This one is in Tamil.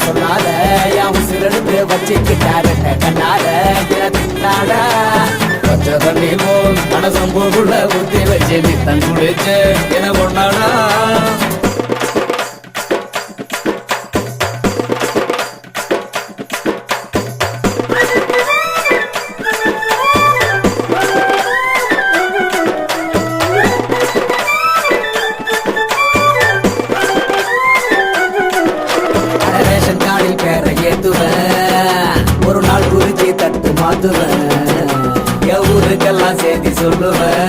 சொன்னால என் உசிரெடுத்து வச்சுக்கிட்டாரு கண்ணால தின்னாடா பச்சை தண்ணி போல் மனசம்பூக்குள்ள ஊத்தி வச்சு நீ தன் குடிச்சு என கொண்டாடா ஒரு நாள் குறிச்சி தட்டு மாத்துவேன் ஊருக்கெல்லாம் செய்தி சொல்லுவேன்